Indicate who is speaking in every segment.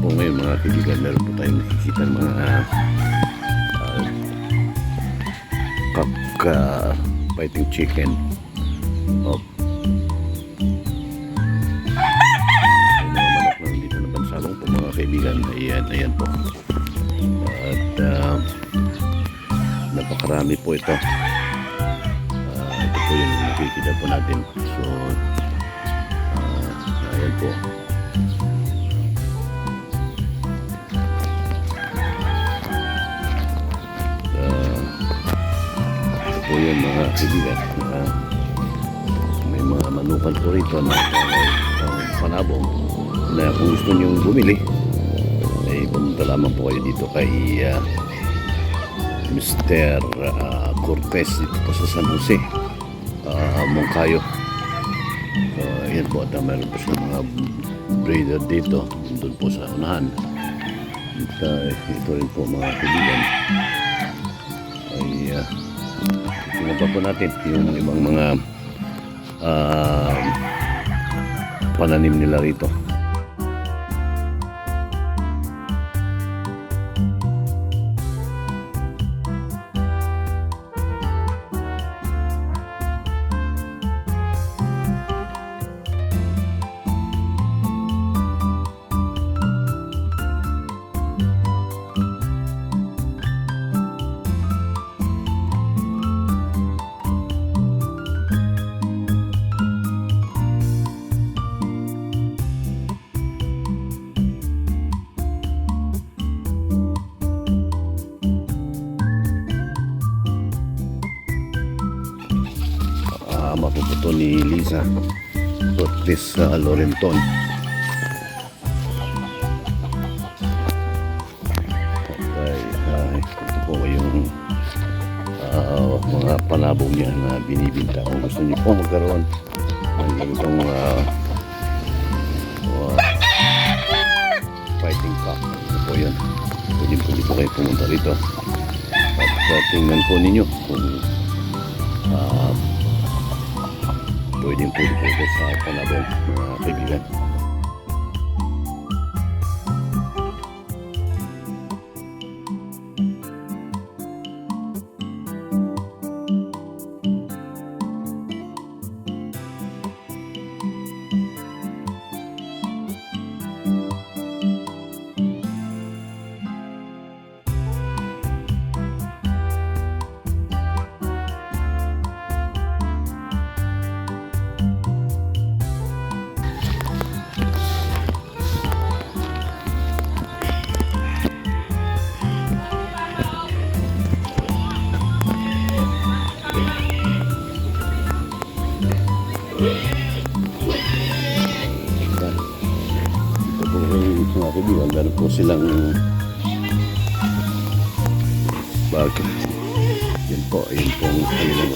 Speaker 1: po ngayon mga kaibigan, meron po tayong nakikita ng mga fighting chicken. Oh. May mga manok na dito na bansalong po mga kaibigan. Ayan po. At napakarami po ito. Ito po yung nakikita po natin. So ayan po. Ito po yung mga kaibigan. May mga manukan po rito na panabong na kung gusto nyo bumili ay pumunta lamang po kayo dito kay Mr. Cortez dito po sa San Jose, Moncayo. So ayan po, at meron po siya mga breeder dito doon po sa unahan. At ito rin po mga kaibigan ay tingnan pa po natin yung ibang mga pananim nila rito. Mapuputo ni Liza Cortez Lorenton. Okay, ito po yung mga panabong niya na binibinta. Kung gusto niyo po magkaroon ng ganitong fighting cock, ito po yan. Pwede po kayo pumunta rito at tingnan po ninyo kung pwedeng po sa panabong mga kaibigan. Ito po yung mga kaibigan, meron po silang bag. Yan po ang kanilang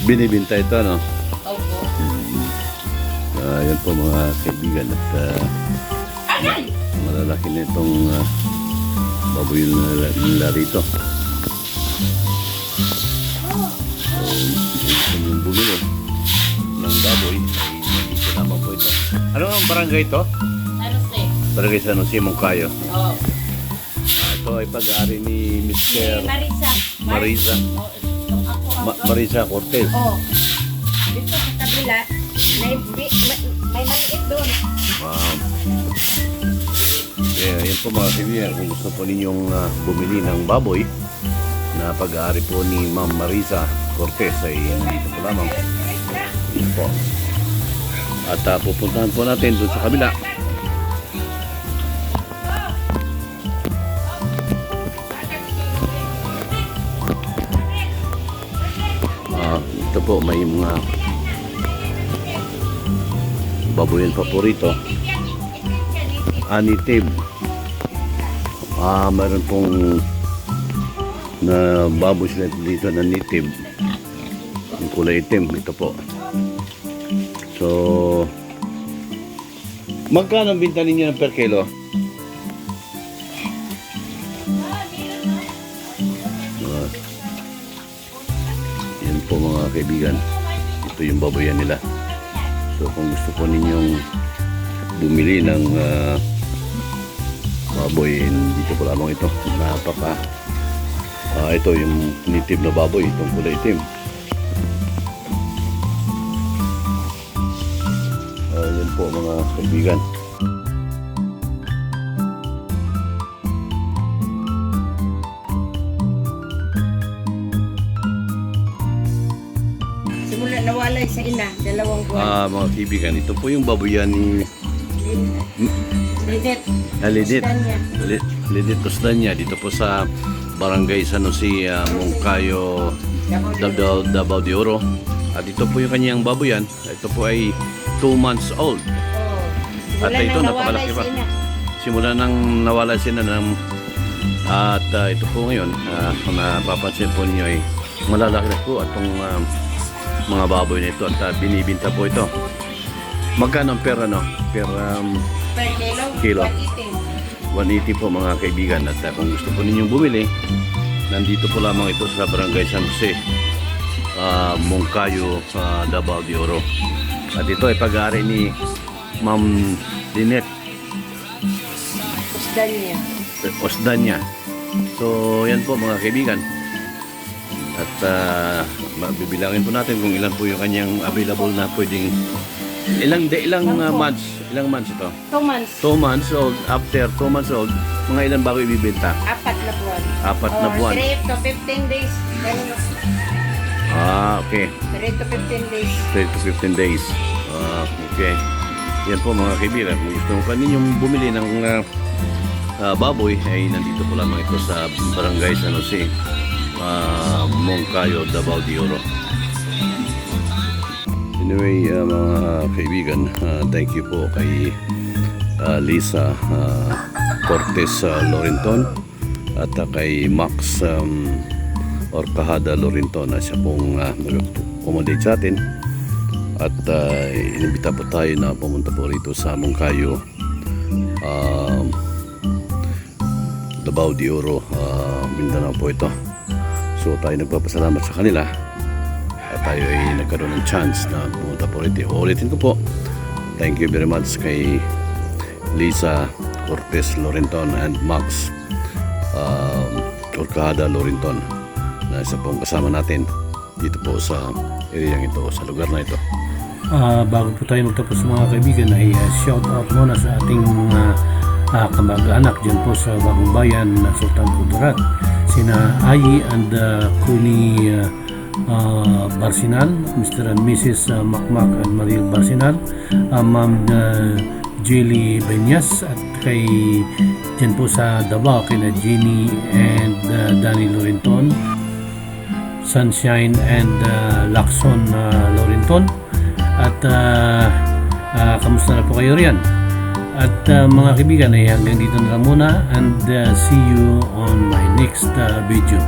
Speaker 1: binibinta ito, no? Yan po mga kaibigan, at malalaki na itong baboy nila rito. So yung bumili ng baboy ay dito naman po ito. Ano ang barangay ito?
Speaker 2: San Jose.
Speaker 1: Barangay San Jose, Moncayo.
Speaker 2: Oo.
Speaker 1: Ito ay pag-aari ni Mr.
Speaker 2: Marisa.
Speaker 1: Marisa Cortez.
Speaker 2: Oo. Dito sa kabila, may maliit doon.
Speaker 1: Wow. Yan po mga kaibigan, kung gusto po ninyong bumili ng baboy na pag-aari po ni Ma'am Marisa Cortez ay dito po lamang. Yan po. At pupuntahan po natin doon sa kabila. Ito po, may mga baboyan pa po rito. Native. Meron pong na baboy sila dito na native. Yung kulay itim, ito po. So, magkano ang binta ninyo ng per kilo? Yan po mga kaibigan. Ito yung baboyan nila. So kung gusto po ninyong bumili ng baboy, dito po lamang ito. Napaka ito yung native na baboy, itong kulay itim. Yan po mga kaibigan.
Speaker 2: Simula nawalay sa ina, 2 buwan.
Speaker 1: Mga kaibigan, ito po yung baboyan ni
Speaker 2: Lidet.
Speaker 1: Lidit.
Speaker 2: Kustanya.
Speaker 1: Lidit Costanya dito po sa Barangay San Jose, Moncayo, Davao de Oro. At ito po yung kanyang baboyan. Ito po ay 2 months old.
Speaker 2: Oh.
Speaker 1: At
Speaker 2: Simula
Speaker 1: ito,
Speaker 2: nang
Speaker 1: napakalaki
Speaker 2: nawalay
Speaker 1: pa.
Speaker 2: sa ina.
Speaker 1: Simula nang nawala sila ng at ito po ngayon, kung napapansin po ninyo ay malalaki na po itong mga baboy na ito at binibinta po ito. Magkano per per
Speaker 2: Per
Speaker 1: kilo?
Speaker 2: kilo? 180.
Speaker 1: 180 po mga kaibigan. At kung gusto po ninyong bumili, nandito po lamang ito sa Barangay San Jose, Moncayo, Davao de Oro. At ito ay pag-aari ni Ma'am Lynette
Speaker 2: Kustanya.
Speaker 1: Osdanya. So yan po mga kaibigan. At bibilangin po natin kung ilan po yung kanyang available na pwedeng ilang months ito.
Speaker 2: 2 months.
Speaker 1: 2 months old. After 2 months old, mga ilan bago ibibenta?
Speaker 2: 4 na buwan.
Speaker 1: 4 na buwan.
Speaker 2: 3 to 15 days.
Speaker 1: Okay.
Speaker 2: 3 to 15 days.
Speaker 1: 3 to 15 days. Okay. Yan po mga kaibigan. Kung gusto mo pa ninyong bumili ng baboy, ay nandito po lamang ito sa Barangay San Jose, Moncayo, Davao de Oro. Anyway, mga kaibigan, thank you po kay Lisa Cortez Lorenton at kay Max Orcahada Lorenton na siya pong nag-accommodate sa atin. At inimbita po tayo na pumunta po rito sa Moncayo, Davao de Oro, Mindanao po ito. So tayo nagpapasalamat sa kanila at tayo ay nagkaroon ng chance na pumunta po rito. Ulitin ko po, thank you very much kay Lisa Cortez Lorenton and Max Orcahada Lorenton na isa pong kasama natin dito po sa area ito, sa lugar na ito.
Speaker 3: Bago po tayo magtapos mga kaibigan ay shout out muna sa ating kamag-anak dyan po sa Bagong Bayan na Sultan Kudarat, sina Ayi and Kuni Barsinal, Mr. and Mrs. Makmak and Mariel Barsinal, Ma'am Jelly Benyas, at kay dyan po sa Davao kina Jenny and Danny Lorenton, Sunshine and Lacson Lorenton. At kamusta na po kayo riyan? At mga kaibigan ay hanggang dito na lang muna, and see you on my next video.